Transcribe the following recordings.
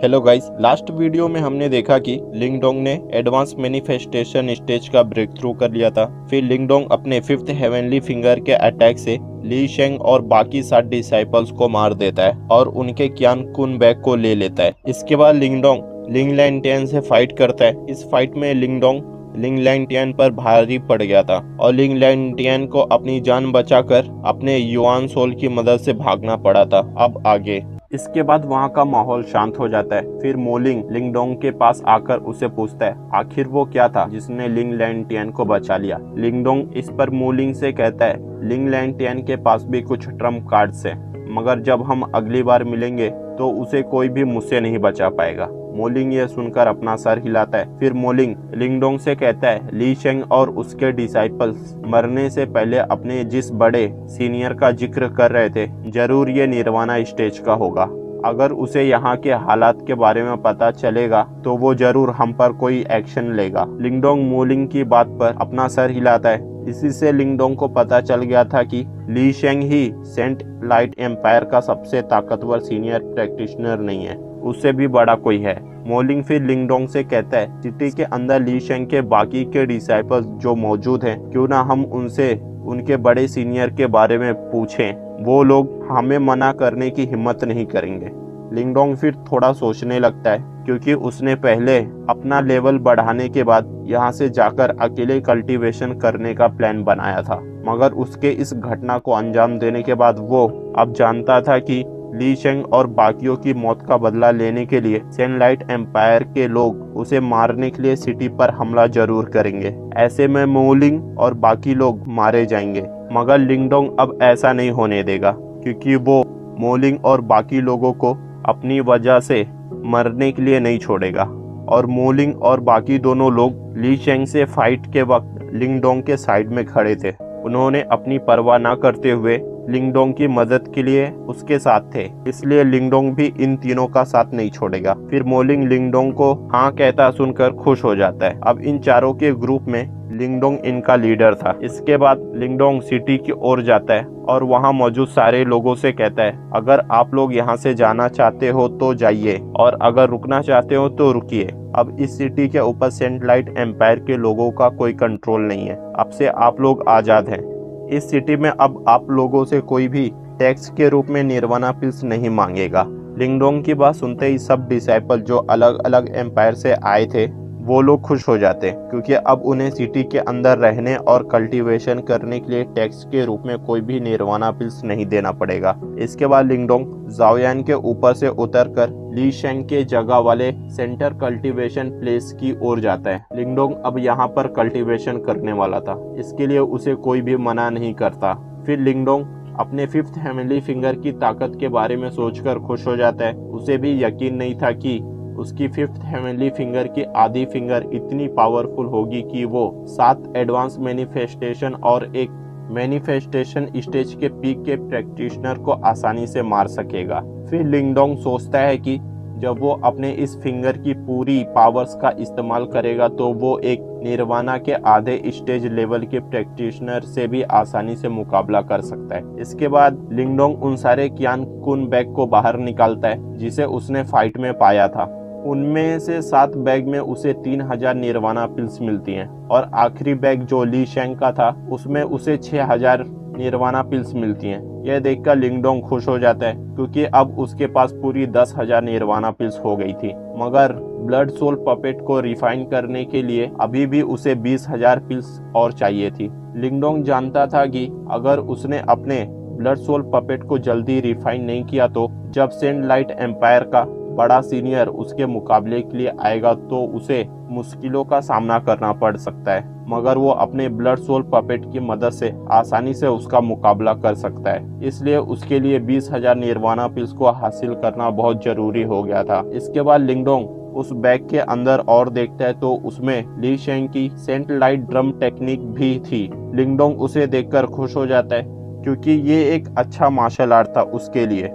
Hello guys, last video में हमने देखा कि लिंगडोंग ने एडवांस मैनिफेस्टेशन स्टेज का ब्रेक थ्रू कर लिया था। फिर लिंगडोंग अपने फिफ्थ हेवनली फिंगर के अटैक से ली शेंग और बाकी 7 डिसाइपल्स को मार देता है और उनके क्यान कुन बैग को ले लेता है। इसके बाद लिंगडोंग लिंग लैंटियन से फाइट करता है। इस फाइट में लिंगडोंग लिंग लैंटियन पर भारी पड़ गया था और लिंग लैंटियन को अपनी जान बचाकर अपने युआन सोल की मदद से भागना पड़ा था। अब आगे इसके बाद वहाँ का माहौल शांत हो जाता है। फिर मोलिंग लिंगडोंग के पास आकर उसे पूछता है आखिर वो क्या था जिसने लिंग लैंटियन को बचा लिया। लिंगडोंग इस पर मोलिंग से कहता है लिंग लैंटियन के पास भी कुछ ट्रम्प कार्ड्स हैं, मगर जब हम अगली बार मिलेंगे तो उसे कोई भी मुझसे नहीं बचा पाएगा। मोलिंग यह सुनकर अपना सर हिलाता है। फिर मोलिंग लिंगडोंग से कहता है ली शेंग और उसके डिसाइपल्स मरने से पहले अपने जिस बड़े सीनियर का जिक्र कर रहे थे, जरूर ये निर्वाणा स्टेज का होगा। अगर उसे यहाँ के हालात के बारे में पता चलेगा तो वो जरूर हम पर कोई एक्शन लेगा। लिंगडोंग मोलिंग की बात पर अपना सर हिलाता है। इसी से लिंगडोंग को पता चल गया था कि ली शेंग ही सेंट लाइट एम्पायर का सबसे ताकतवर सीनियर प्रैक्टिशनर नहीं है, उससे भी बड़ा कोई है। मोलिंग फिर लिंगडोंग से कहता है सिटी के अंदर ली शेंग के बाकी के डिसाइपल्स जो मौजूद हैं, क्यों ना हम उनसे उनके बड़े सीनियर के बारे में पूछें, वो लोग हमें मना करने की हिम्मत नहीं करेंगे। लिंगडोंग फिर थोड़ा सोचने लगता है क्योंकि उसने पहले अपना लेवल बढ़ाने के बाद यहाँ से जाकर अकेले कल्टीवेशन करने का प्लान बनाया था, मगर उसके इस घटना को अंजाम देने के बाद वो अब जानता था कि ली शेंग और बाकियों की मौत का बदला लेने के लिए सनलाइट एम्पायर के लोग उसे मारने के लिए सिटी पर हमला जरूर करेंगे। ऐसे में मोलिंग और बाकी लोग मारे जाएंगे, मगर लिंगडोंग अब ऐसा नहीं होने देगा क्योंकि वो मोलिंग और बाकी लोगों को अपनी वजह से मरने के लिए नहीं छोड़ेगा। और मोलिंग और बाकी दोनों लोग ली शेंग से फाइट के वक्त लिंगडोंग के साइड में खड़े थे। उन्होंने अपनी परवाह न करते हुए लिंगडोंग की मदद के लिए उसके साथ थे, इसलिए लिंगडोंग भी इन तीनों का साथ नहीं छोड़ेगा। फिर मोलिंग लिंगडोंग को हाँ कहता सुनकर खुश हो जाता है। अब इन चारों के ग्रुप में लिंगडोंग इनका लीडर था। इसके बाद लिंगडोंग सिटी की ओर जाता है और वहाँ मौजूद सारे लोगों से कहता है अगर आप लोग यहाँ से जाना चाहते हो तो जाइए और अगर रुकना चाहते हो तो रुकिए। अब इस सिटी के ऊपर सेंट लाइट एम्पायर के लोगों का कोई कंट्रोल नहीं है। अब से आप लोग आजाद हैं। इस सिटी में अब आप लोगों से कोई भी टैक्स के रूप में निर्वाणा पिल्स नहीं मांगेगा। लिंगडोंग की बात सुनते ही सब डिसाइपल जो अलग अलग एम्पायर से आए थे वो लोग खुश हो जाते हैं क्योंकि अब उन्हें सिटी के अंदर रहने और कल्टीवेशन करने के लिए टैक्स के रूप में कोई भी निर्वाणा पिल्स नहीं देना पड़ेगा। इसके बाद लिंगडोंग जाओयान के ऊपर से उतरकर ली शेंग के जगह वाले सेंटर कल्टीवेशन प्लेस की ओर जाता है। लिंगडोंग अब यहाँ पर कल्टीवेशन करने वाला था, इसके लिए उसे कोई भी मना नहीं करता। फिर लिंगडोंग अपने फिफ्थ हेवनली फिंगर की ताकत के बारे में सोचकर खुश हो जाता है। उसे भी यकीन नहीं था कि उसकी फिफ्थ हेवनली फिंगर की आधी फिंगर इतनी पावरफुल होगी कि वो 7 एडवांस मैनिफेस्टेशन और एक मैनिफेस्टेशन स्टेज के पीक के प्रैक्टिशनर को आसानी से मार सकेगा। फिर लिंगडोंग सोचता है कि जब वो अपने इस फिंगर की पूरी पावर्स का इस्तेमाल करेगा तो वो एक निर्वाणा के आधे स्टेज लेवल के प्रैक्टिशनर से भी आसानी से मुकाबला कर सकता है। इसके बाद लिंगडोंग उन सारे क्यान कुन बैग को बाहर निकालता है जिसे उसने फाइट में पाया था। उनमें से 7 बैग में उसे 3000 निर्वाणा पिल्स मिलती हैं और आखिरी बैग जो ली शेंग का था उसमें उसे 6000 निर्वाणा पिल्स मिलती हैं। यह देखकर लिंगडोंग खुश हो जाता है क्योंकि अब उसके पास पूरी 10,000 निर्वाणा पिल्स हो गई थी, मगर ब्लड सोल पपेट को रिफाइन करने के लिए अभी भी उसे 20,000 पिल्स और चाहिए थी। लिंगडोंग जानता था कि अगर उसने अपने ब्लड सोल पपेट को जल्दी रिफाइन नहीं किया तो जब सेंट लाइट एम्पायर का बड़ा सीनियर उसके मुकाबले के लिए आएगा तो उसे मुश्किलों का सामना करना पड़ सकता है, मगर वो अपने ब्लड सोल पपेट की मदद से आसानी से उसका मुकाबला कर सकता है। इसलिए उसके लिए 20,000 निर्वाणा पिल्स को हासिल करना बहुत जरूरी हो गया था। इसके बाद लिंगडोंग उस बैग के अंदर और देखता है तो उसमें ली शेंग की सेंट लाइट ड्रम टेक्निक भी थी। लिंगडोंग उसे देखकर खुश हो जाता है क्योंकि ये एक अच्छा मार्शल आर्ट था उसके लिए।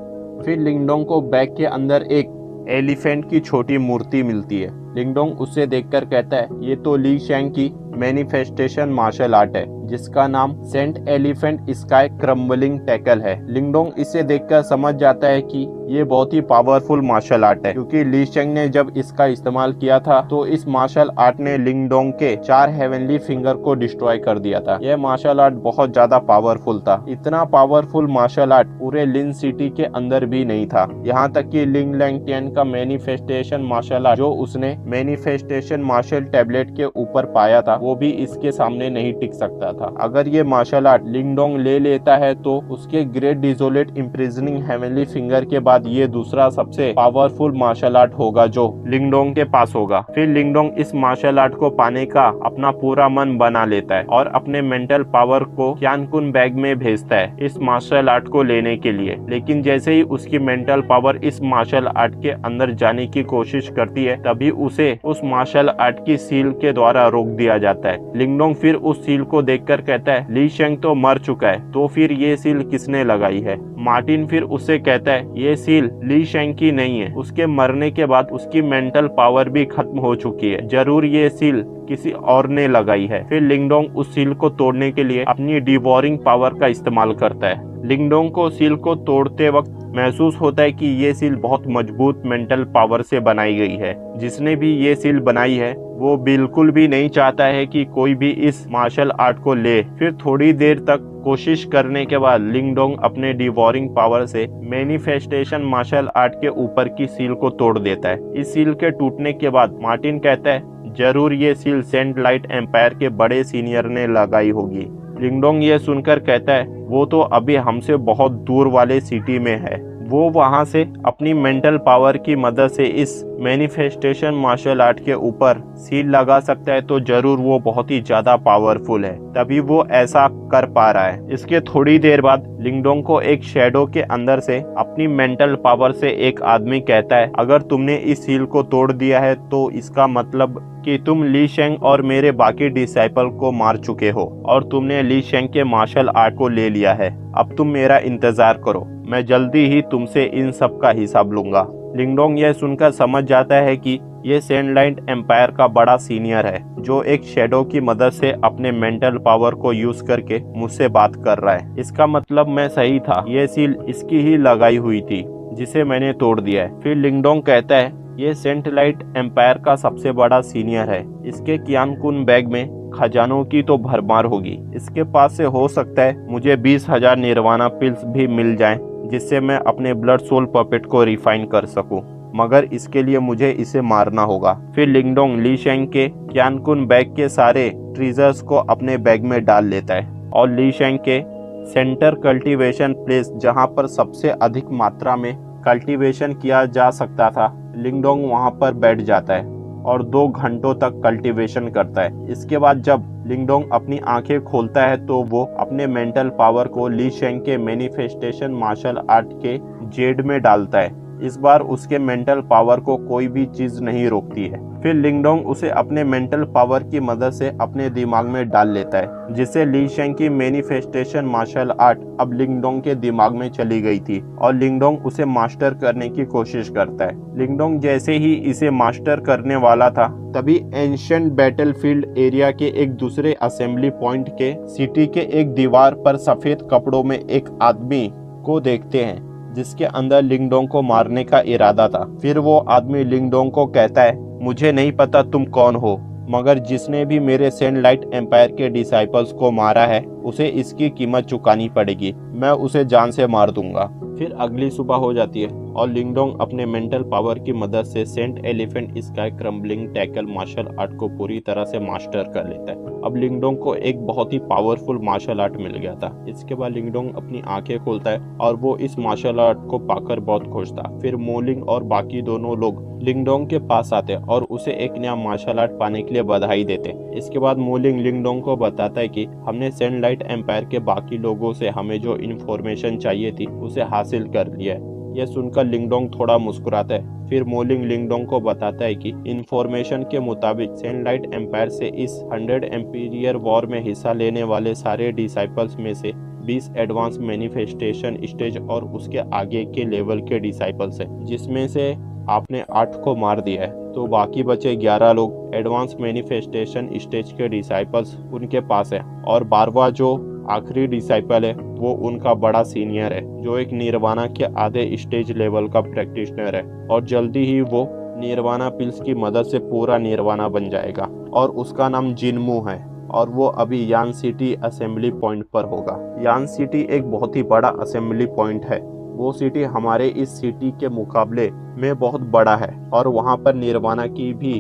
फिर लिंगडोंग को बैग के अंदर एक एलिफेंट की छोटी मूर्ति मिलती है। लिंगडोंग उसे देखकर कहता है ये तो ली शेंग की मैनिफेस्टेशन मार्शल आर्ट है जिसका नाम saint elephant sky crumbling tackle है। लिंगडोंग इसे देखकर समझ जाता है कि ये बहुत ही पावरफुल मार्शल आर्ट है, क्योंकि ली शेंग ने जब इसका इस्तेमाल किया था तो इस मार्शल आर्ट ने लिंगडोंग के 4 हेवनली फिंगर को डिस्ट्रॉय कर दिया था। यह मार्शल आर्ट बहुत ज्यादा पावरफुल था। इतना पावरफुल मार्शल आर्ट पूरे लिन सिटी के अंदर भी नहीं था। यहाँ तक कि लिंग लैंगटियन का मैनिफेस्टेशन मार्शल आर्ट जो उसने मैनिफेस्टेशन मार्शल टैबलेट के ऊपर पाया था, वो भी इसके सामने नहीं टिक सकता था। अगर ये मार्शल आर्ट लिंगडोंग ले लेता है तो उसके great desolate imprisoning heavenly finger के बाद ये दूसरा सबसे पावरफुल मार्शल आर्ट होगा जो लिंगडोंग के पास होगा। फिर लिंगडोंग इस मार्शल आर्ट को पाने का अपना पूरा मन बना लेता है और अपने मेंटल पावर को क्यानकुन बैग में भेजता है इस मार्शल आर्ट को लेने के लिए। लेकिन जैसे ही उसकी मेंटल पावर इस मार्शल आर्ट के अंदर जाने की कोशिश करती है, तभी उसे उस मार्शल आर्ट की सील के द्वारा रोक दिया जाता है। लिंगडोंग फिर उस सील को देखकर कहता है, ली शेंग तो मर चुका है, तो फिर ये सील किसने लगाई है? मार्टिन फिर उससे कहता है, ये सील ली शेंग की नहीं है, उसके मरने के बाद उसकी मेंटल पावर भी खत्म हो चुकी है, जरूर ये सील किसी और ने लगाई है। फिर लिंगडोंग उस सील को तोड़ने के लिए अपनी डिवोरिंग पावर का इस्तेमाल करता है। लिंगडोंग को सील को तोड़ते वक्त महसूस होता है कि ये सील बहुत मजबूत मेंटल पावर से बनाई गई है। जिसने भी ये सील बनाई है वो बिल्कुल भी नहीं चाहता है कि कोई भी इस मार्शल आर्ट को ले। फिर थोड़ी देर तक कोशिश करने के बाद लिंगडोंग अपने डिवोरिंग पावर से मैनिफेस्टेशन मार्शल आर्ट के ऊपर की सील को तोड़ देता है। इस सील के टूटने के बाद मार्टिन कहता है, जरूर ये सील सेंट लाइट एम्पायर के बड़े सीनियर ने लगाई होगी। लिंगडोंग ये सुनकर कहता है, वो तो अभी हमसे बहुत दूर वाले सिटी में है, वो वहां से अपनी मेंटल पावर की मदद से इस मैनिफेस्टेशन मार्शल आर्ट के ऊपर सील लगा सकता है, तो जरूर वो बहुत ही ज्यादा पावरफुल है, तभी वो ऐसा कर पा रहा है। इसके थोड़ी देर बाद लिंगडोंग को एक शैडो के अंदर से अपनी मेंटल पावर से एक आदमी कहता है, अगर तुमने इस सील को तोड़ दिया है तो इसका मतलब कि तुम ली शेंग और मेरे बाकी डिसाइपल को मार चुके हो और तुमने ली शेंग के मार्शल आर्ट को ले लिया है। अब तुम मेरा इंतजार करो, मैं जल्दी ही तुमसे इन सब का हिसाब लूंगा। लिंगडोंग यह सुनकर समझ जाता है कि ये सेंट लाइट एम्पायर का बड़ा सीनियर है, जो एक शैडो की मदद से अपने मेंटल पावर को यूज करके मुझसे बात कर रहा है। इसका मतलब मैं सही था, ये सील इसकी ही लगाई हुई थी जिसे मैंने तोड़ दिया है। फिर लिंगडोंग कहता है, ये सेंट लाइट एम्पायर का सबसे बड़ा सीनियर है, इसके क्यानकुन बैग में खजानों की तो भरमार होगी। इसके पास से हो सकता है मुझे 20,000 निर्वाणा पिल्स भी मिल जाएं, जिससे मैं अपने ब्लड सोल पपेट को रिफाइन कर सकूं, मगर इसके लिए मुझे इसे मारना होगा। फिर लिंगडोंग ली शेंग के क्यानकुन बैग के सारे ट्रीजर्स को अपने बैग में डाल लेता है और ली शेंग के सेंटर कल्टीवेशन प्लेस, जहां पर सबसे अधिक मात्रा में कल्टीवेशन किया जा सकता था, लिंगडोंग वहां पर बैठ जाता है और 2 घंटों तक कल्टीवेशन करता है। इसके बाद जब लिंगडोंग अपनी आंखें खोलता है तो वो अपने मेंटल पावर को ली शेंग के मैनिफेस्टेशन मार्शल आर्ट के जेड में डालता है। इस बार उसके मेंटल पावर को कोई भी चीज नहीं रोकती है। फिर लिंगडोंग उसे अपने मेंटल पावर की मदद से अपने दिमाग में डाल लेता है, जिससे ली शेंग की मैनिफेस्टेशन मार्शल आर्ट अब लिंगडोंग के दिमाग में चली गई थी और लिंगडोंग उसे मास्टर करने की कोशिश करता है। लिंगडोंग जैसे ही इसे मास्टर करने वाला था, तभी एंशिएंट बैटलफील्ड एरिया के एक दूसरे असेंबली पॉइंट के सिटी के एक दीवार पर सफेद कपड़ों में एक आदमी को देखते हैं, जिसके अंदर लिंगडोंग को मारने का इरादा था। फिर वो आदमी लिंगडोंग को कहता है, मुझे नहीं पता तुम कौन हो, मगर जिसने भी मेरे सेंट लाइट एम्पायर के डिसाइपल्स को मारा है उसे इसकी कीमत चुकानी पड़ेगी, मैं उसे जान से मार दूंगा। फिर अगली सुबह हो जाती है और लिंगडोंग अपने मेंटल पावर की मदद से saint elephant sky crumbling tackle martial art को पूरी तरह से मास्टर कर लेता है। अब लिंगडोंग को एक बहुत ही पावरफुल मार्शल आर्ट मिल गया था। इसके बाद लिंगडोंग अपनी आंखें खोलता है और वो इस मार्शल आर्ट को पाकर बहुत खुश था। फिर मोलिंग और बाकी दोनों लोग लिंगडोंग के पास आते और उसे एक नया मार्शल आर्ट पाने के लिए बधाई देते। इसके बाद मोलिंग लिंगडोंग को बताता है कि हमने सेंट लाइट एम्पायर के बाकी लोगों से हमें जो इन्फॉर्मेशन चाहिए थी उसे हासिल कर लिया है। यह सुनकर लिंगडोंग थोड़ा मुस्कुराता है। फिर मोलिंग लिंगडोंग को बताता है कि इन्फॉर्मेशन के मुताबिक सेंट लाइट एम्पायर से इस 100 एम्पीरियर वॉर में हिस्सा लेने वाले सारे डिसाइपल्स में से 20 एडवांस मैनिफेस्टेशन स्टेज और उसके आगे के लेवल के डिसाइपल्स हैं, जिसमें से आपने 8 को मार दिया है तो बाकी बचे 11 लोग एडवांस मैनिफेस्टेशन स्टेज के डिसाइपल्स उनके पास है, और 12वां जो आखिरी डिसाइपल है वो उनका बड़ा सीनियर है जो एक निर्वाणा के आधे स्टेज लेवल का प्रैक्टिशनर है, और जल्दी ही वो निर्वाणा पिल्स की मदद से पूरा निर्वाणा बन जाएगा, और उसका नाम जिनमू है, और वो अभी यान सिटी असेंबली पॉइंट पर होगा। यान सिटी एक बहुत ही बड़ा असेंबली पॉइंट है। वो सिटी हमारे इस सिटी के मुकाबले में बहुत बड़ा है, और वहाँ पर निर्वाणा की भी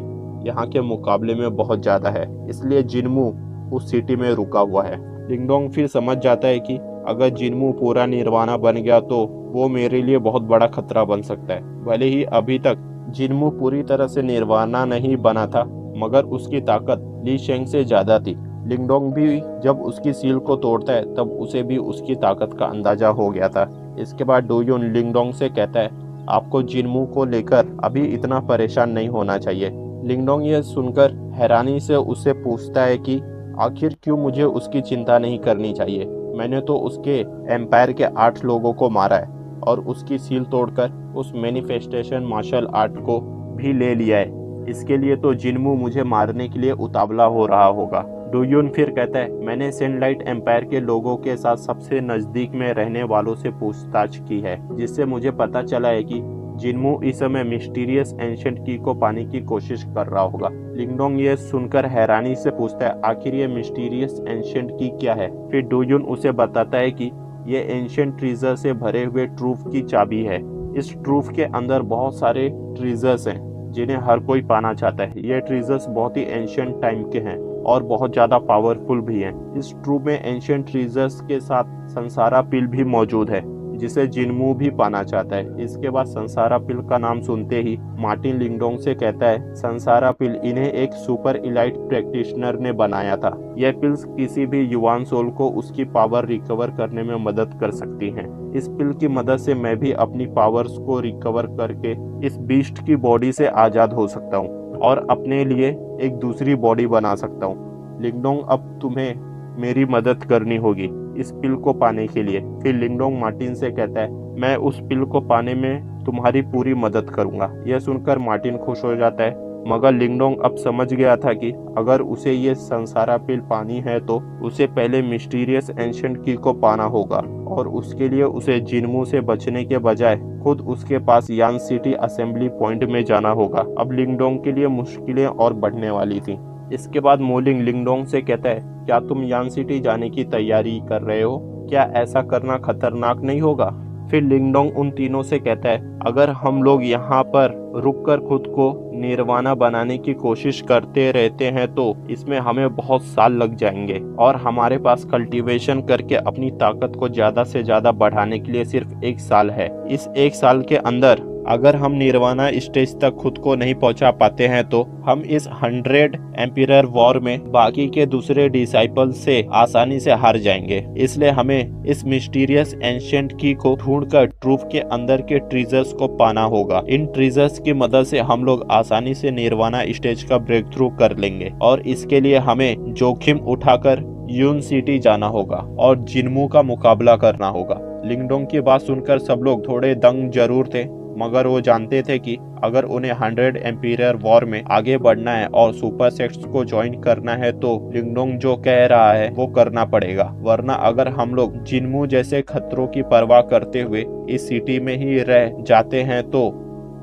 यहाँ के मुकाबले में बहुत ज़्यादा है, इसलिए जिनमू उस सिटी में रुका हुआ है। लिंगडोंग फिर समझ जाता है कि अगर जिनमू पूरा निर्वाणा बन गया तो वो मेरे लिए बहुत बड़ा खतरा बन सकता है। भले ही अभी तक जिनमू पूरी तरह से निर्वाणा नहीं बना था, मगर उसकी ताकत ली शेंग से ज़्यादा थी। लिंगडोंग भी जब उसकी सील को तोड़ता है तब उसे भी उसकी ताकत का अंदाजा हो गया था। इसके बाद डोयुन लिंगडोंग से कहता है, आपको जिनमू को लेकर अभी इतना परेशान नहीं होना चाहिए। लिंगडोंग यह सुनकर हैरानी से उससे पूछता है कि आखिर क्यों मुझे उसकी चिंता नहीं करनी चाहिए। मैंने तो उसके एम्पायर के 8 लोगों को मारा है और उसकी सील तोड़कर उस मैनिफेस्टेशन मार्शल आर्ट को भी ले लिया है। इसके लिए तो जिनमू मुझे मारने के लिए उतावला हो रहा होगा। डोयुन फिर कहता है, मैंने सेनलाइट एम्पायर के लोगों के साथ सबसे नज़दीक में रहने वालों से पूछताछ की है, जिससे मुझे पता चला है कि जिनमू इस समय मिस्टीरियस एंशिएंट की को पाने की कोशिश कर रहा होगा। लिंगडोंग ये सुनकर हैरानी से पूछता है, आखिर ये मिस्टीरियस एंशिएंट की क्या है। फिर डोयुन उसे बताता है कि ये एंशिएंट ट्रीजर से भरे हुए ट्रूफ की चाबी है। इस ट्रूफ के अंदर बहुत सारे ट्रीजर्स हैं जिन्हें हर कोई पाना चाहता है। ये ट्रीजर्स बहुत ही एंशिएंट टाइम के हैं और बहुत ज़्यादा पावरफुल भी हैं। इस ट्रूफ में एंशिएंट ट्रीजर्स के साथ संसारा पिल भी मौजूद है जिसे जिनमू भी पाना चाहता है। इसके बाद संसारा पिल का नाम सुनते ही मार्टिन लिंगडोंग से कहता है, संसारा पिल इन्हें एक सुपर इलाइट प्रैक्टिशनर ने बनाया था। यह पिल्स किसी भी युवान सोल को उसकी पावर रिकवर करने में मदद कर सकती हैं। इस पिल की मदद से मैं भी अपनी पावर्स को रिकवर करके इस बीस्ट की बॉडी से आज़ाद हो सकता हूँ और अपने लिए एक दूसरी बॉडी बना सकता हूँ। लिंगडोंग, अब तुम्हें मेरी मदद करनी होगी इस पिल को पाने के लिए। फिर लिंगडोंग मार्टिन से कहता है, मैं उस पिल को पाने में तुम्हारी पूरी मदद करूंगा। यह सुनकर मार्टिन खुश हो जाता है, मगर लिंगडोंग अब समझ गया था कि अगर उसे ये संसारा पिल पानी है तो उसे पहले मिस्टीरियस एंशिएंट की को पाना होगा, और उसके लिए उसे जिनमू से बचने के बजाय खुद उसके पास यान सिटी असेंबली पॉइंट में जाना होगा। अब लिंगडोंग के लिए मुश्किलें और बढ़ने वाली थी। इसके बाद मोलिंग लिंगडोंग से कहता है, क्या तुम यान सिटी जाने की तैयारी कर रहे हो? क्या ऐसा करना खतरनाक नहीं होगा? फिर लिंगडोंग उन तीनों से कहता है, अगर हम लोग यहाँ पर रुककर खुद को निर्वाणा बनाने की कोशिश करते रहते हैं तो इसमें हमें बहुत साल लग जाएंगे, और हमारे पास कल्टीवेशन करके अपनी ताकत को ज़्यादा से ज़्यादा बढ़ाने के लिए सिर्फ 1 साल है। इस 1 साल के अंदर अगर हम निर्वाणा स्टेज तक खुद को नहीं पहुंचा पाते हैं तो हम इस 100 एम्पियर वॉर में बाकी के दूसरे डिसाइपल से आसानी से हार जाएंगे। इसलिए हमें इस मिस्टीरियस एंशिएंट की को ढूंढकर ट्रूफ के अंदर के ट्रीजर्स को पाना होगा। इन ट्रीजर्स की मदद से हम लोग आसानी से निर्वाणा स्टेज का ब्रेक थ्रू कर लेंगे, और इसके लिए हमें जोखिम उठाकर यून सिटी जाना होगा और जिनमू का मुकाबला करना होगा। लिंगडोंग की बात सुनकर सब लोग थोड़े दंग जरूर थे, मगर वो जानते थे कि अगर उन्हें 100 एम्पियर वॉर में आगे बढ़ना है और सुपर सेट्स को ज्वाइन करना है तो लिंगडोंग जो कह रहा है वो करना पड़ेगा। वरना अगर हम लोग जिनमू जैसे खतरों की परवाह करते हुए इस सिटी में ही रह जाते हैं तो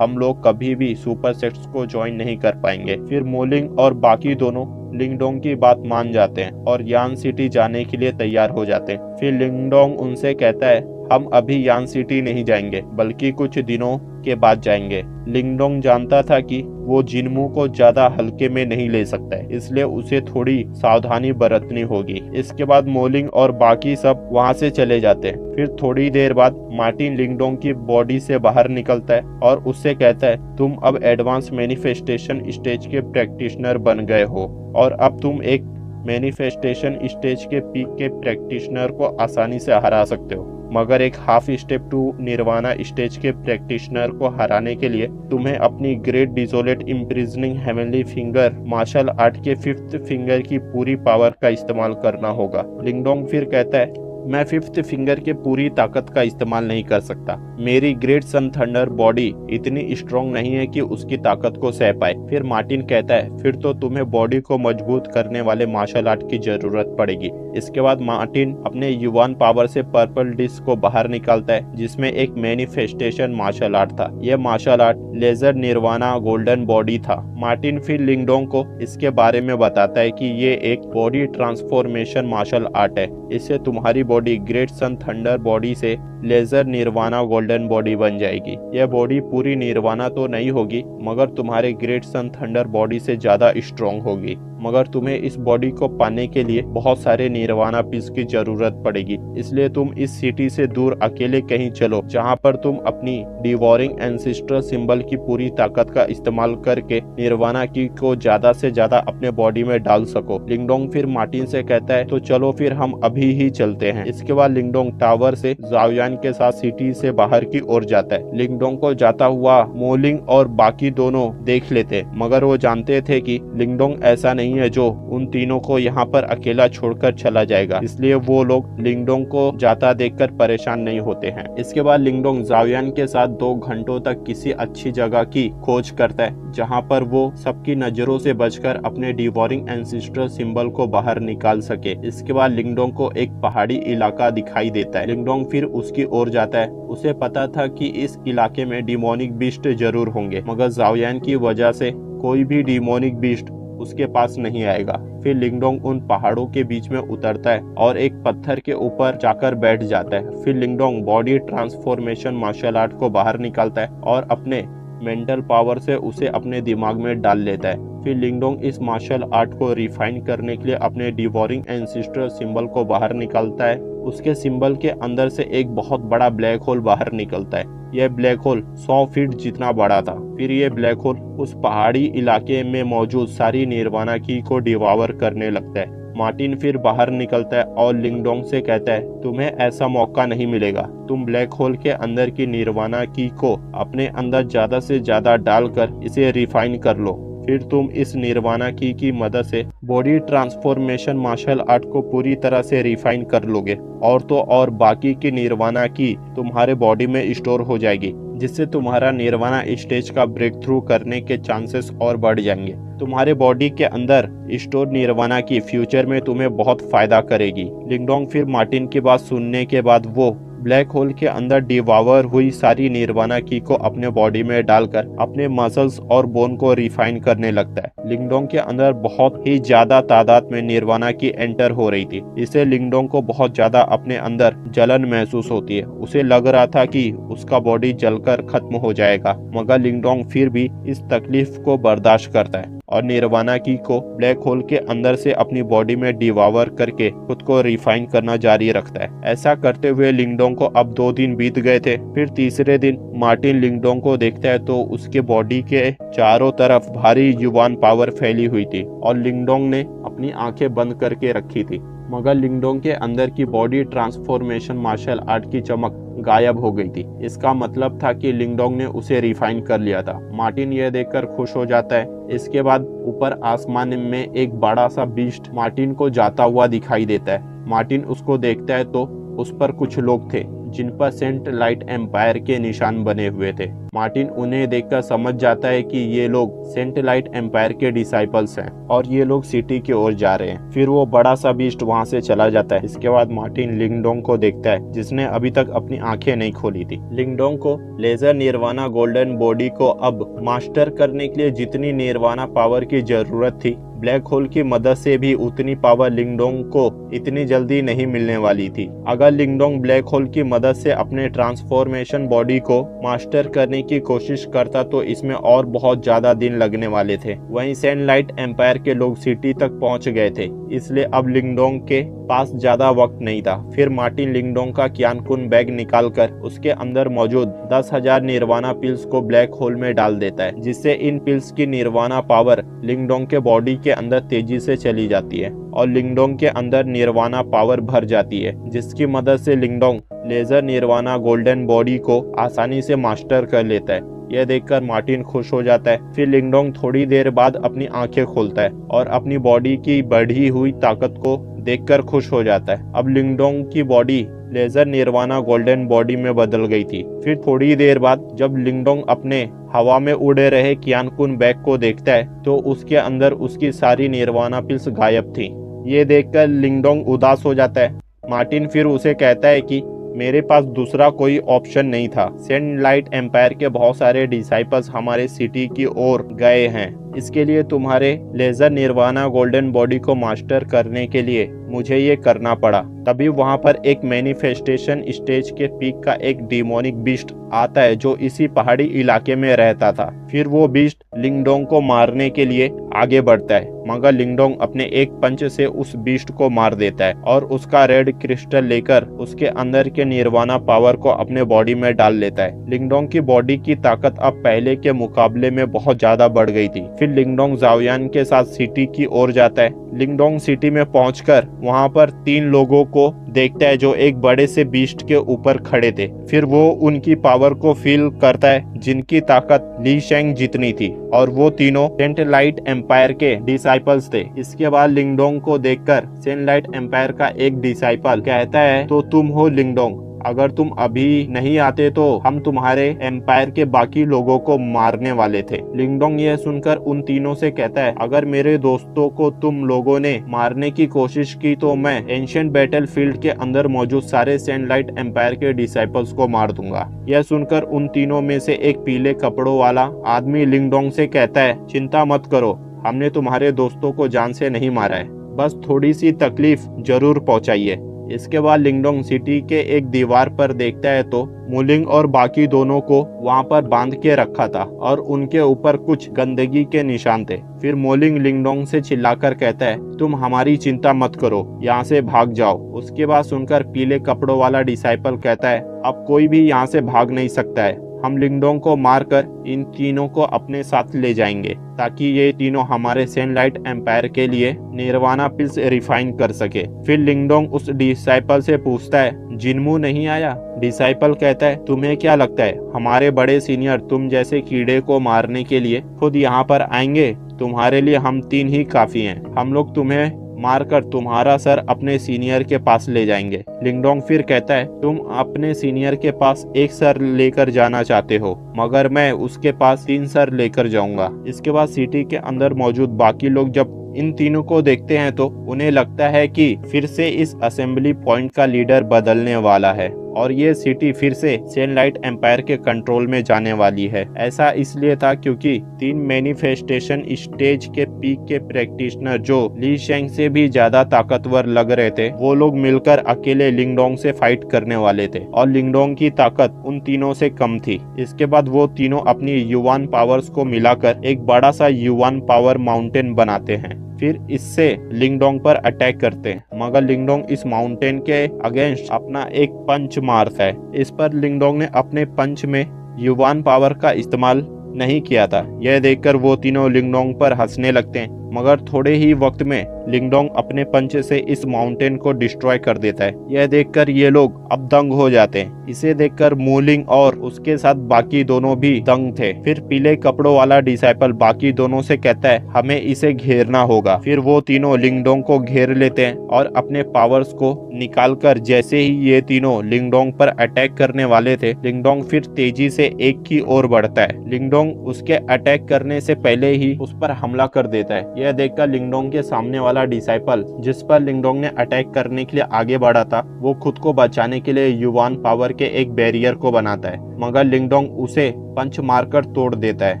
हम लोग कभी भी सुपर सेट्स को ज्वाइन नहीं कर पाएंगे। फिर मोलिंग और बाकी दोनों लिंगडोंग की बात मान जाते हैं और यान सिटी जाने के लिए तैयार हो जाते हैं। फिर लिंगडोंग उनसे कहता है, हम अभी यान सिटी नहीं जाएंगे बल्कि कुछ दिनों के बाद जाएंगे। लिंगडोंग जानता था कि वो जिनमू को ज्यादा हल्के में नहीं ले सकता है, इसलिए उसे थोड़ी सावधानी बरतनी होगी। इसके बाद मोलिंग और बाकी सब वहां से चले जाते हैं। फिर थोड़ी देर बाद मार्टिन लिंगडोंग की बॉडी से बाहर निकलता है और उससे कहता है, तुम अब एडवांस मैनिफेस्टेशन स्टेज के प्रैक्टिशनर बन गए हो और अब तुम एक मैनिफेस्टेशन स्टेज के पीक के प्रैक्टिशनर को आसानी से हरा सकते हो, मगर एक half step to nirvana stage के प्रैक्टिशनर को हराने के लिए तुम्हें अपनी great desolate imprisoning heavenly finger martial art के 5th फिंगर की पूरी पावर का इस्तेमाल करना होगा। लिंगडोंग फिर कहता है, मैं फिफ्थ फिंगर के पूरी ताकत का इस्तेमाल नहीं कर सकता। मेरी ग्रेट सन थंडर बॉडी इतनी स्ट्रांग नहीं है कि उसकी ताकत को सह पाए। फिर मार्टिन कहता है, फिर तो तुम्हें बॉडी को मजबूत करने वाले मार्शल आर्ट की जरूरत पड़ेगी। इसके बाद मार्टिन अपने युवान पावर से पर्पल डिस्क को बाहर निकालता है, जिसमें एक मैनिफेस्टेशन मार्शल आर्ट था। यह martial art lesser nirvana golden body था। मार्टिन फिर लिंगडोंग को इसके बारे में बताता है कि ये एक बॉडी ट्रांसफॉर्मेशन मार्शल आर्ट है। इससे तुम्हारी बॉडी ग्रेट सन थंडर बॉडी से लेजर निर्वाणा गोल्डन बॉडी बन जाएगी। यह बॉडी पूरी निर्वाणा तो नहीं होगी, मगर तुम्हारे ग्रेट सन थंडर बॉडी से ज्यादा स्ट्रॉन्ग होगी। मगर तुम्हें इस बॉडी को पाने के लिए बहुत सारे निर्वाणा पीस की जरूरत पड़ेगी। इसलिए तुम इस सिटी से दूर अकेले कहीं चलो, जहां पर तुम अपनी डिवोरिंग एंसेस्टर सिंबल की पूरी ताकत का इस्तेमाल करके निर्वाणा की को ज्यादा से ज्यादा अपने बॉडी में डाल सको। लिंगडोंग फिर मार्टिन से कहता है, तो चलो फिर हम अभी ही चलते हैं। इसके बाद लिंगडोंग टावर से जाओयान के साथ सिटी से बाहर की ओर जाता है। लिंगडोंग को जाता हुआ मोलिंग और बाकी दोनों देख लेते, मगर वो जानते थे कि लिंगडोंग ऐसा नहीं है जो उन तीनों को यहाँ पर अकेला छोड़कर चला जाएगा। इसलिए वो लोग लिंगडोंग को जाता देखकर परेशान नहीं होते हैं। इसके बाद लिंगडोंग जाओयान के साथ 2 घंटों तक किसी अच्छी जगह की खोज करता है, जहाँ पर वो सबकी नजरों से बचकर अपने डिवोरिंग एंसेस्टर सिंबल को बाहर निकाल सके। इसके बाद लिंगडोंग को एक पहाड़ी इलाका दिखाई देता है। लिंगडोंग फिर उसकी ओर जाता है। उसे पता था कि इस इलाके में डिमोनिक बीस्ट जरूर होंगे, मगर जाओयान की वजह से कोई भी डिमोनिक बीस्ट उसके पास नहीं आएगा। फिर लिंगडोंग उन पहाड़ों के बीच में उतरता है और एक पत्थर के ऊपर जाकर बैठ जाता है। फिर लिंगडोंग बॉडी ट्रांसफॉर्मेशन मार्शल आर्ट को बाहर निकालता है और अपने मेंटल पावर से उसे अपने दिमाग में डाल लेता है। फिर लिंगडोंग इस मार्शल आर्ट को रिफाइन करने के लिए अपने डिवोरिंग एंसेस्टर सिंबल को बाहर निकालता है। उसके सिंबल के अंदर से एक बहुत बड़ा ब्लैक होल बाहर निकलता है। यह ब्लैक होल 100 फीट जितना बड़ा था। फिर यह ब्लैक होल उस पहाड़ी इलाके में मौजूद सारी निर्वाणा की को डिवावर करने लगता है। मार्टिन फिर बाहर निकलता है और लिंगडोंग से कहता है, तुम्हें ऐसा मौका नहीं मिलेगा। तुम ब्लैक होल के अंदर की निर्वाणा की को अपने अंदर ज्यादा से ज्यादा डालकर इसे रिफाइन कर लो। फिर तुम इस निर्वाणा की मदद से बॉडी ट्रांसफॉर्मेशन मार्शल आर्ट को पूरी तरह से रिफाइन कर लोगे, और तो और बाकी की निर्वाणा की तुम्हारे बॉडी में स्टोर हो जाएगी, जिससे तुम्हारा निर्वाणा स्टेज का ब्रेक थ्रू करने के चांसेस और बढ़ जाएंगे। तुम्हारे बॉडी के अंदर स्टोर निर्वाणा की फ्यूचर में तुम्हें बहुत फायदा करेगी। लिंगडोंग फिर मार्टिन की बात सुनने के बाद वो ब्लैक होल के अंदर डिवावर हुई सारी निर्वाणा की को अपने बॉडी में डालकर अपने मसल्स और बोन को रिफाइन करने लगता है। लिंगडोंग के अंदर बहुत ही ज्यादा तादाद में निर्वाणा की एंटर हो रही थी। इससे लिंगडोंग को बहुत ज्यादा अपने अंदर जलन महसूस होती है। उसे लग रहा था कि उसका बॉडी जलकर खत्म हो जाएगा, मगर लिंगडोंग फिर भी इस तकलीफ को बर्दाश्त करता है और निर्वाणा की को ब्लैक होल के अंदर से अपनी बॉडी में डिवावर करके खुद को रिफाइन करना जारी रखता है। ऐसा करते हुए लिंगडोंग को अब 2 दिन बीत गए थे। फिर तीसरे दिन मार्टिन लिंगडोंग को देखता है तो उसके बॉडी के चारों तरफ भारी युवान पावर फैली हुई थी और लिंगडोंग ने अपनी आंखें बंद करके रखी थी, मगर लिंगडोंग के अंदर की बॉडी ट्रांसफॉर्मेशन मार्शल आर्ट की चमक गायब हो गई थी। इसका मतलब था कि लिंगडोंग ने उसे रिफाइन कर लिया था। मार्टिन यह देखकर खुश हो जाता है। इसके बाद ऊपर आसमान में एक बड़ा सा बीस्ट मार्टिन को जाता हुआ दिखाई देता है। मार्टिन उसको देखता है तो उस पर कुछ लोग थे जिन पर सेंट लाइट एम्पायर के निशान बने हुए थे। मार्टिन उन्हें देखकर समझ जाता है कि ये लोग सेंट लाइट एम्पायर के डिसाइपल्स हैं और ये लोग सिटी की ओर जा रहे हैं। फिर वो बड़ा सा बीस्ट वहां से चला जाता है। इसके बाद मार्टिन लिंगडोंग को देखता है, जिसने अभी तक अपनी आंखें नहीं खोली थी। लिंगडोंग को लेजर निर्वाणा गोल्डन बॉडी को अब मास्टर करने के लिए जितनी निर्वाणा पावर की जरूरत थी, ब्लैक होल की मदद से भी उतनी पावर लिंगडोंग को इतनी जल्दी नहीं मिलने वाली थी। अगर लिंगडोंग ब्लैक होल की मदद से अपने ट्रांसफॉर्मेशन बॉडी को मास्टर करने की कोशिश करता तो इसमें और बहुत ज्यादा दिन लगने वाले थे। वहीं सेंट लाइट एम्पायर के लोग सिटी तक पहुंच गए थे, इसलिए अब लिंगडोंग के पास ज्यादा वक्त नहीं था। फिर मार्टिन लिंगडोंग का क्यानकुन बैग निकालकर उसके अंदर मौजूद 10,000 निर्वाणा पिल्स को ब्लैक होल में डाल देता है, जिससे इन पिल्स की निर्वाणा पावर लिंगडोंग के बॉडी के अंदर तेजी से चली जाती है और लिंगडोंग के अंदर निर्वाणा पावर भर जाती है, जिसकी मदद से लिंगडोंग लेजर निर्वाणा गोल्डन बॉडी को आसानी से मास्टर कर लेता है। यह देखकर मार्टिन खुश हो जाता है। फिर लिंगडोंग थोड़ी देर बाद अपनी आंखें खोलता है और अपनी बॉडी की बढ़ी हुई ताकत को देखकर खुश हो जाता है। अब लिंगडोंग की body laser nirvana golden body में बदल गई थी। फिर थोड़ी देर बाद जब लिंगडोंग अपने हवा में उड़े रहे कियान कुन बैग को देखता है तो उसके अंदर उसकी सारी निर्वाणा पिल्स गायब थी। ये देखकर लिंगडोंग उदास हो जाता है। मार्टिन फिर उसे कहता है कि मेरे पास दूसरा कोई ऑप्शन नहीं था। सनलाइट एम्पायर के बहुत सारे डिसाइपल्स हमारे सिटी की ओर गए हैं। इसके लिए तुम्हारे लेजर निर्वाणा गोल्डन बॉडी को मास्टर करने के लिए मुझे ये करना पड़ा। तभी वहां पर एक मैनिफेस्टेशन स्टेज के पीक का एक डिमोनिक बीस्ट आता है जो इसी पहाड़ी इलाके में रहता था। फिर वो बीस्ट लिंगडोंग को मारने के लिए आगे बढ़ता है, मगर लिंगडोंग अपने एक पंच से उस बीस्ट को मार देता है और उसका रेड क्रिस्टल लेकर उसके अंदर के निर्वाणा पावर को अपने बॉडी में डाल लेता है। लिंगडोंग की बॉडी की ताकत अब पहले के मुकाबले में बहुत ज्यादा बढ़ गई थी। फिर लिंगडोंग जाओयान के साथ सिटी की ओर जाता है। लिंगडोंग सिटी में पहुंचकर वहां पर 3 लोगों को देखता है जो एक बड़े से बीस्ट के ऊपर खड़े थे। फिर वो उनकी पावर को फील करता है जिनकी ताकत ली शेंग जितनी थी और वो तीनों सनलाइट एम्पायर के डिसाइपल्स थे। इसके बाद लिंगडोंग को देखकर सनलाइट एम्पायर का एक डिसाइपल कहता है, तो तुम हो लिंगडोंग, अगर तुम अभी नहीं आते तो हम तुम्हारे एम्पायर के बाकी लोगों को मारने वाले थे। लिंगडोंग यह सुनकर उन तीनों से कहता है, अगर मेरे दोस्तों को तुम लोगों ने मारने की कोशिश की तो मैं एंशिएंट बैटल फील्ड के अंदर मौजूद सारे सनलाइट एम्पायर के डिसाइपल्स को मार दूंगा। यह सुनकर उन तीनों में से एक पीले कपड़ों वाला आदमी लिंगडोंग से कहता है, चिंता मत करो, हमने तुम्हारे दोस्तों को जान से नहीं मारा है, बस थोड़ी सी तकलीफ जरूर पहुंचाइए। इसके बाद लिंगडोंग सिटी के एक दीवार पर देखता है तो मुलिंग और बाकी दोनों को वहां पर बांध के रखा था और उनके ऊपर कुछ गंदगी के निशान थे। फिर मोलिंग लिंगडोंग से चिल्लाकर कहता है, तुम हमारी चिंता मत करो, यहाँ से भाग जाओ। उसके बाद सुनकर पीले कपड़ों वाला डिसाइपल कहता है, अब कोई भी यहाँ से भाग नहीं सकता है, हम लिंगडोंग को मारकर इन तीनों को अपने साथ ले जाएंगे ताकि ये तीनों हमारे सनलाइट एम्पायर के लिए निर्वाणा पिल्स रिफाइन कर सके। फिर लिंगडोंग उस डिसाइपल से पूछता है, जिनमू नहीं आया? डिसाइपल कहता है, तुम्हें क्या लगता है हमारे बड़े सीनियर तुम जैसे कीड़े को मारने के लिए खुद यहाँ पर आएंगे? तुम्हारे लिए हम 3 ही काफी हैं। हम लोग तुम्हें मारकर तुम्हारा सर अपने सीनियर के पास ले जाएंगे। लिंगडोंग फिर कहता है, तुम अपने सीनियर के पास एक सर लेकर जाना चाहते हो, मगर मैं उसके पास 3 सर लेकर जाऊंगा। इसके बाद सिटी के अंदर मौजूद बाकी लोग जब इन तीनों को देखते हैं तो उन्हें लगता है कि फिर से इस असेंबली पॉइंट का लीडर बदलने वाला है और ये सिटी फिर से सनलाइट एम्पायर के कंट्रोल में जाने वाली है। ऐसा इसलिए था क्योंकि 3 मैनिफेस्टेशन स्टेज के पीक के प्रैक्टिशनर जो ली शेंग से भी ज्यादा ताकतवर लग रहे थे, वो लोग मिलकर अकेले लिंगडोंग से फाइट करने वाले थे और लिंगडोंग की ताकत उन तीनों से कम थी। इसके बाद वो तीनों अपनी युवान पावर्स को मिलाकर एक बड़ा सा युवान पावर माउंटेन बनाते हैं। फिर इससे लिंगडोंग पर अटैक करते हैं, मगर लिंगडोंग इस माउंटेन के अगेंस्ट अपना एक पंच मारता है। इस पर लिंगडोंग ने अपने पंच में युवान पावर का इस्तेमाल नहीं किया था। यह देखकर वो तीनों लिंगडोंग पर हंसने लगते हैं, मगर थोड़े ही वक्त में लिंगडोंग अपने पंच से इस माउंटेन को डिस्ट्रॉय कर देता है। यह देखकर ये लोग अब दंग हो जाते हैं। इसे देखकर मूलिंग और उसके साथ बाकी दोनों भी दंग थे। फिर पीले कपड़ों वाला डिसाइपल बाकी दोनों से कहता है, हमें इसे घेरना होगा। फिर वो तीनों लिंगडोंग को घेर लेते हैं और अपने पावर्स को निकालकर जैसे ही ये तीनों लिंगडोंग पर अटैक करने वाले थे, लिंगडोंग फिर तेजी से एक की ओर बढ़ता है। लिंगडोंग उसके अटैक करने से पहले ही उस पर हमला कर देता है। यह देखकर लिंगडोंग के सामने वाला डिसाइपल जिस पर लिंगडोंग ने अटैक करने के लिए आगे बढ़ा था, वो खुद को बचाने के लिए युवान पावर के एक बैरियर को बनाता है, मगर लिंगडोंग उसे पंच मारकर तोड़ देता है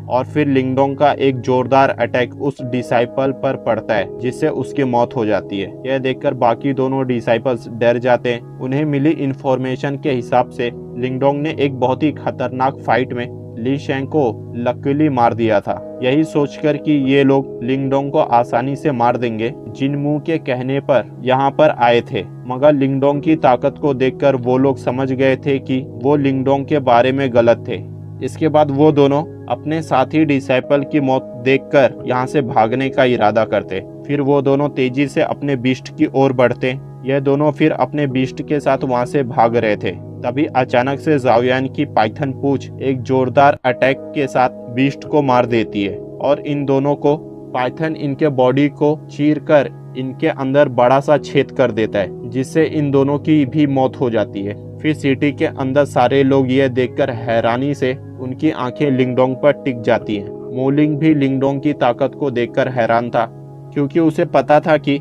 और फिर लिंगडोंग का एक जोरदार अटैक उस डिसाइपल पर पड़ता है जिससे उसकी मौत हो जाती है। यह देखकर बाकी दोनों डिसाइपल्स डर जाते हैं। उन्हें मिली इंफॉर्मेशन के हिसाब से लिंगडोंग ने एक बहुत ही खतरनाक फाइट में ली शेंग को लकीली मार दिया था। यही सोचकर कि ये लोग लिंगडोंग को आसानी से मार देंगे, जिनमू के कहने पर यहाँ पर आए थे, मगर लिंगडोंग की ताकत को देखकर वो लोग समझ गए थे कि वो लिंगडोंग के बारे में गलत थे। इसके बाद वो दोनों अपने साथी डिसाइपल की मौत देखकर यहाँ से भागने का इरादा करते। फिर वो दोनों तेजी से अपने बीस्ट की ओर बढ़ते। यह दोनों फिर अपने बीस्ट के साथ वहाँ से भाग रहे थे। तभी अचानक से जाओयान की पाइथन पूंछ एक जोरदार अटैक के साथ बीस्ट को मार देती है और इन दोनों को पाइथन इनके बॉडी को चीर कर इनके अंदर बड़ा सा छेद कर देता है, जिससे इन दोनों की भी मौत हो जाती है। फिर सिटी के अंदर सारे लोग यह देखकर हैरानी से उनकी आंखें लिंगडोंग पर टिक जाती हैं। मोलिंग भी लिंगडोंग की ताकत को देखकर हैरान था, क्योंकि उसे पता था कि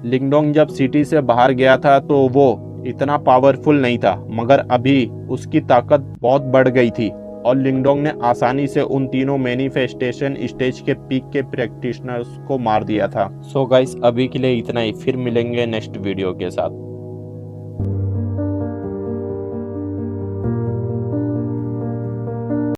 लिंगडोंग जब सिटी से बाहर गया था तो वो इतना पावरफुल नहीं था, मगर अभी उसकी ताकत बहुत बढ़ गई थी और लिंगडोंग ने आसानी से उन तीनों मैनिफेस्टेशन स्टेज के पीक के प्रैक्टिशनर्स को मार दिया था। सो गाइस, अभी के लिए इतना ही, फिर मिलेंगे नेक्स्ट वीडियो के साथ।